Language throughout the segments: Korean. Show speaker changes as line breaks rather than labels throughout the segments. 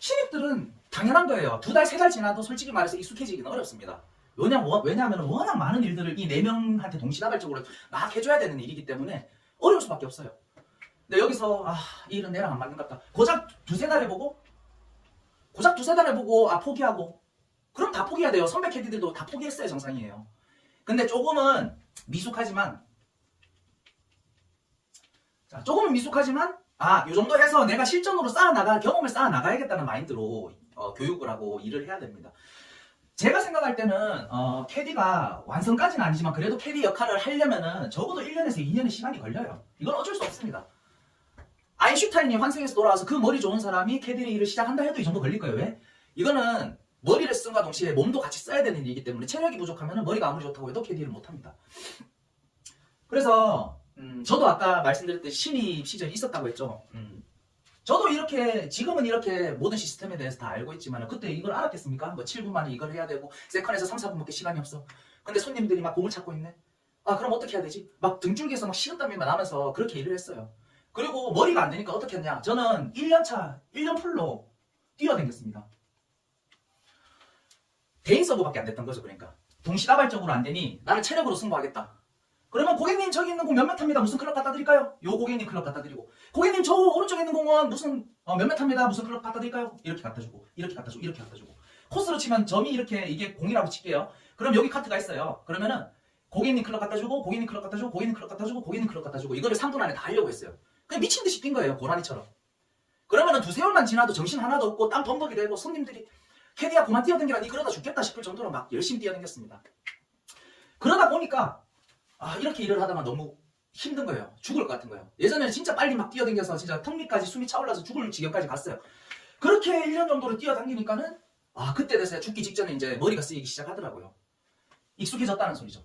신입들은 당연한 거예요. 2달, 3달 지나도 솔직히 말해서 익숙해지기는 어렵습니다. 왜냐하면 워낙 많은 일들을 이 4명한테 동시다발적으로 막 해줘야 되는 일이기 때문에 어려울 수밖에 없어요. 근데 여기서 이 일은 내랑 안 맞는 것 같다. 고작 2-3달 해보고 포기하고 그럼 다 포기해야 돼요. 선배 캐디들도 다 포기했어요. 정상이에요. 근데 조금은 미숙하지만 요 정도 해서 내가 실전으로 경험을 쌓아나가야겠다는 마인드로 교육을 하고 일을 해야 됩니다. 제가 생각할 때는 캐디가 완성까지는 아니지만 그래도 캐디 역할을 하려면은 적어도 1년에서 2년의 시간이 걸려요. 이건 어쩔 수 없습니다. 아인슈타인이 환생에서 돌아와서 그 머리 좋은 사람이 캐디의 일을 시작한다 해도 이 정도 걸릴 거예요. 왜? 이거는 머리를 쓴과 동시에 몸도 같이 써야 되는 일이기 때문에 체력이 부족하면 머리가 아무리 좋다고 해도 캐디 일을 못합니다. 그래서 저도 아까 말씀드렸듯이 신입 시절이 있었다고 했죠. 저도 지금은 이렇게 모든 시스템에 대해서 다 알고 있지만 그때 이걸 알았겠습니까? 뭐 7분 만에 이걸 해야 되고 세컨에서 3-4분밖에 시간이 없어. 근데 손님들이 막 공을 찾고 있네. 그럼 어떻게 해야 되지? 막 등줄기에서 막 식은땀이 나면서 그렇게 일을 했어요. 그리고 머리가 안 되니까 어떻게 했냐? 저는 1년 풀로 뛰어다녔습니다. 대인 서버밖에 안 됐던 거죠. 그러니까 동시다발적으로 안 되니 나는 체력으로 승부하겠다. 그러면 고객님 저기 있는 공 몇몇 합니다. 무슨 클럽 갖다 드릴까요? 요 고객님 클럽 갖다 드리고 고객님 저 오른쪽에 있는 공은 무슨 몇몇 합니다. 무슨 클럽 갖다 드릴까요? 이렇게 갖다 주고 이렇게 갖다 주고 이렇게 갖다 주고 코스로 치면 점이 이게 공이라고 칠게요. 그럼 여기 카트가 있어요. 그러면은 고객님 클럽 갖다 주고 고객님 클럽 갖다 주고 고객님 클럽 갖다 주고 고객님 클럽 갖다 주고 이거를 3분 안에 다 하려고 했어요. 그냥 미친 듯이 뛴 거예요. 고라니처럼. 그러면은 2-3월만 지나도 정신 하나도 없고 땀 범벅이 되고 손님들이 캐디야 그만 뛰어댕기라 니 그러다 죽겠다 싶을 정도로 막 열심히 뛰어댕겼습니다. 그러다 보니까 이렇게 일을 하다가 너무 힘든 거예요. 죽을 것 같은 거예요. 예전에는 진짜 빨리 막 뛰어댕겨서 진짜 턱 밑까지 숨이 차올라서 죽을 지경까지 갔어요. 그렇게 1년 정도로 뛰어다니니까는 그때 돼서야 죽기 직전에 이제 머리가 쓰이기 시작하더라고요. 익숙해졌다는 소리죠.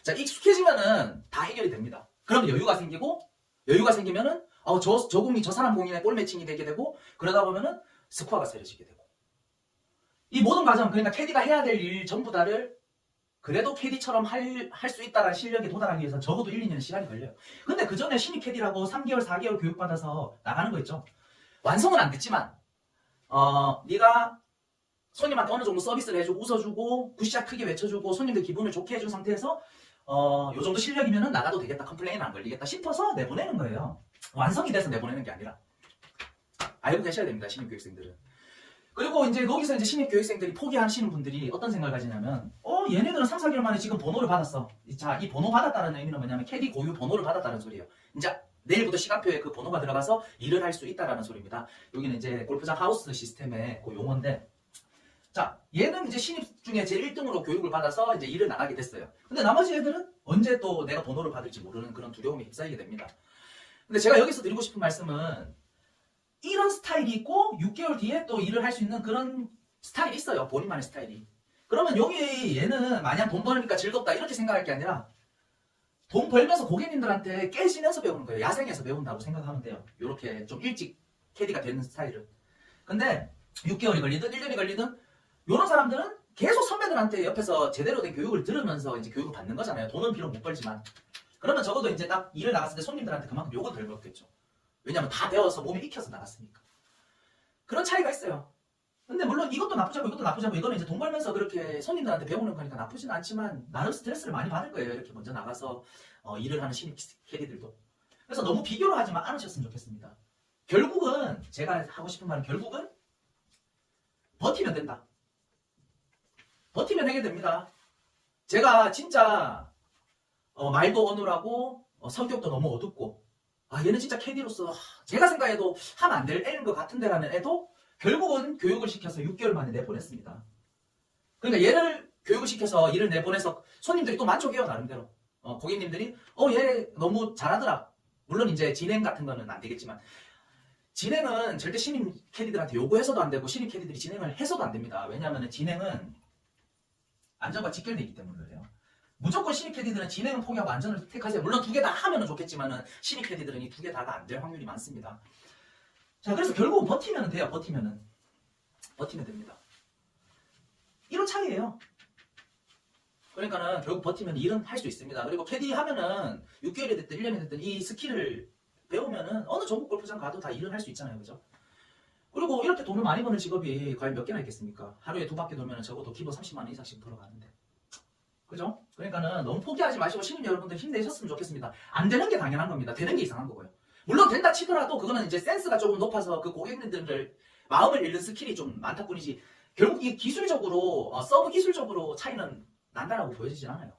자, 익숙해지면은 다 해결이 됩니다. 그럼 여유가 생기면은 저 공이 저 사람 공인의 볼 매칭이 되게 되고 그러다 보면은 스코어가 세려지게 되고 이 모든 과정 그러니까 캐디가 해야 될 일 전부 다를 그래도 캐디처럼 할 수 있다는 실력에 도달하기 위해서 적어도 1-2년의 시간이 걸려요. 근데 그 전에 신입 캐디라고 3개월, 4개월 교육받아서 나가는 거 있죠. 완성은 안 됐지만 네가 손님한테 어느 정도 서비스를 해주고 웃어주고 굿샷 크게 외쳐주고 손님들 기분을 좋게 해준 상태에서 요 정도 실력이면은 나가도 되겠다, 컴플레인 안 걸리겠다 싶어서 내보내는 거예요. 완성이 돼서 내보내는 게 아니라. 알고 계셔야 됩니다, 신입 교육생들은. 그리고 이제 거기서 이제 신입 교육생들이 포기하시는 분들이 어떤 생각을 가지냐면 얘네들은 3-4개월 만에 지금 번호를 받았어. 자, 이 번호 받았다는 의미는 뭐냐면 캐디 고유 번호를 받았다는 소리예요. 이제 내일부터 시간표에 그 번호가 들어가서 일을 할 수 있다라는 소리입니다. 여기는 이제 골프장 하우스 시스템의 그 용어인데 자, 얘는 이제 신입 중에 제일 1등으로 교육을 받아서 이제 일을 나가게 됐어요. 근데 나머지 애들은 언제 또 내가 번호를 받을지 모르는 그런 두려움에 휩싸이게 됩니다. 근데 제가 여기서 드리고 싶은 말씀은 이런 스타일이 있고 6개월 뒤에 또 일을 할 수 있는 그런 스타일이 있어요. 본인만의 스타일이. 그러면 여기 얘는 마냥 돈 버니까 즐겁다 이렇게 생각할 게 아니라 돈 벌면서 고객님들한테 깨지면서 배우는 거예요. 야생에서 배운다고 생각하면 돼요. 이렇게 좀 일찍 캐디가 되는 스타일은. 근데 6개월이 걸리든 1년이 걸리든 이런 사람들은 계속 선배들한테 옆에서 제대로 된 교육을 들으면서 이제 교육을 받는 거잖아요. 돈은 비록 못 벌지만. 그러면 적어도 이제 딱 일을 나갔을 때 손님들한테 그만큼 욕은 덜 먹겠죠. 왜냐면 다 배워서 몸에 익혀서 나갔으니까. 그런 차이가 있어요. 근데 물론 이것도 나쁘자고 이거는 이제 돈 벌면서 그렇게 손님들한테 배우는 거니까 나쁘진 않지만 나름 스트레스를 많이 받을 거예요. 이렇게 먼저 나가서 일을 하는 신입 캐디들도. 그래서 너무 비교를 하지 않으셨으면 좋겠습니다. 결국은 제가 하고 싶은 말은 결국은 버티면 된다. 버티면 해결됩니다. 제가 진짜 말도 어눌하고 성격도 너무 어둡고 얘는 진짜 캐디로서 제가 생각해도 하면 안 될 애인 것 같은데라는 애도 결국은 교육을 시켜서 6개월 만에 내보냈습니다. 그러니까 얘를 교육을 시켜서 일을 내보내서 손님들이 또 만족해요. 나름대로. 고객님들이 얘 너무 잘하더라. 물론 이제 진행 같은 거는 안 되겠지만 진행은 절대 신입 캐디들한테 요구해서도 안 되고 신입 캐디들이 진행을 해서도 안 됩니다. 왜냐하면 진행은 안전과 직결되어 있기 때문에 그래요. 무조건 신입 캐디들은 진행은 포기하고 안전을 택하세요. 물론 2개 다 하면 좋겠지만은 신입 캐디들은 이 2개 다가 안 될 확률이 많습니다. 자, 그래서 결국은 버티면 돼요. 버티면 됩니다. 이런 차이예요. 그러니까는 결국 버티면 일은 할 수 있습니다. 그리고 캐디 하면은 6개월이 됐든 1년이 됐든 이 스킬을 배우면은 어느 전국 골프장 가도 다 일을 할 수 있잖아요. 그죠? 그리고 이렇게 돈을 많이 버는 직업이 과연 몇 개나 있겠습니까? 하루에 2바퀴 돌면 적어도 기본 30만 원 이상씩 들어가는데. 그죠? 그러니까는 너무 포기하지 마시고 시민 여러분들 힘내셨으면 좋겠습니다. 안 되는 게 당연한 겁니다. 되는 게 이상한 거고요. 물론 된다 치더라도 그거는 이제 센스가 조금 높아서 그 고객님들을 마음을 읽는 스킬이 좀 많다 뿐이지 결국 이 기술적으로 서브 기술적으로 차이는 난다라고 보여지진 않아요.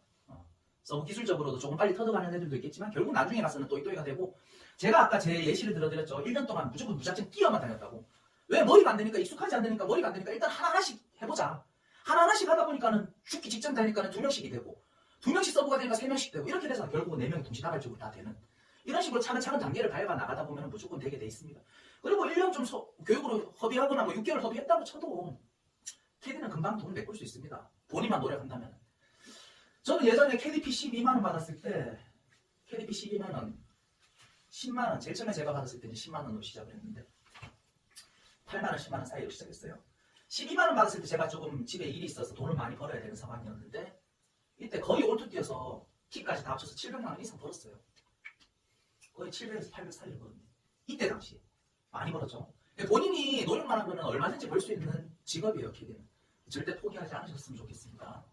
서브 기술적으로도 조금 빨리 터득하는 애들도 있겠지만 결국 나중에 가서는 또이또이가 되고 제가 아까 제 예시를 들어드렸죠. 1년 동안 무조건 무작정 뛰어만 다녔다고. 왜 머리가 안 되니까 익숙하지 않으니까 머리가 안 되니까 일단 하나하나씩 해보자. 하나하나씩 하다 보니까는 죽기 직전 되니까는 2명씩이 되고 2명씩 서브가 되니까 3명씩 되고 이렇게 돼서 결국은 4명이 동시다발적으로 다 되는 이런 식으로 차근차근 단계를 밟아 나가다 보면 무조건 되게 돼 있습니다. 그리고 1년 좀 교육으로 허비하거나 뭐 6개월 허비했다고 쳐도 캐디는 금방 돈 메꿀 수 있습니다. 본인만 노력한다면. 저는 예전에 KDP 12만원 받았을 때 KDP 12만원 10만원 제일 처음에 제가 받았을 때는 10만원으로 시작을 했는데 8만원 10만원 사이로 시작했어요. 12만원 받았을 때 제가 조금 집에 일이 있어서 돈을 많이 벌어야 되는 상황이었는데 이때 거의 올투 뛰어서 킥까지 다 합쳐서 700만원 이상 벌었어요. 거의 700에서 800 사이를 벌었는데 이때 당시에 많이 벌었죠. 본인이 노력만 하면 얼마든지 벌 수 있는 직업이에요. 캐디는 절대 포기하지 않으셨으면 좋겠습니다.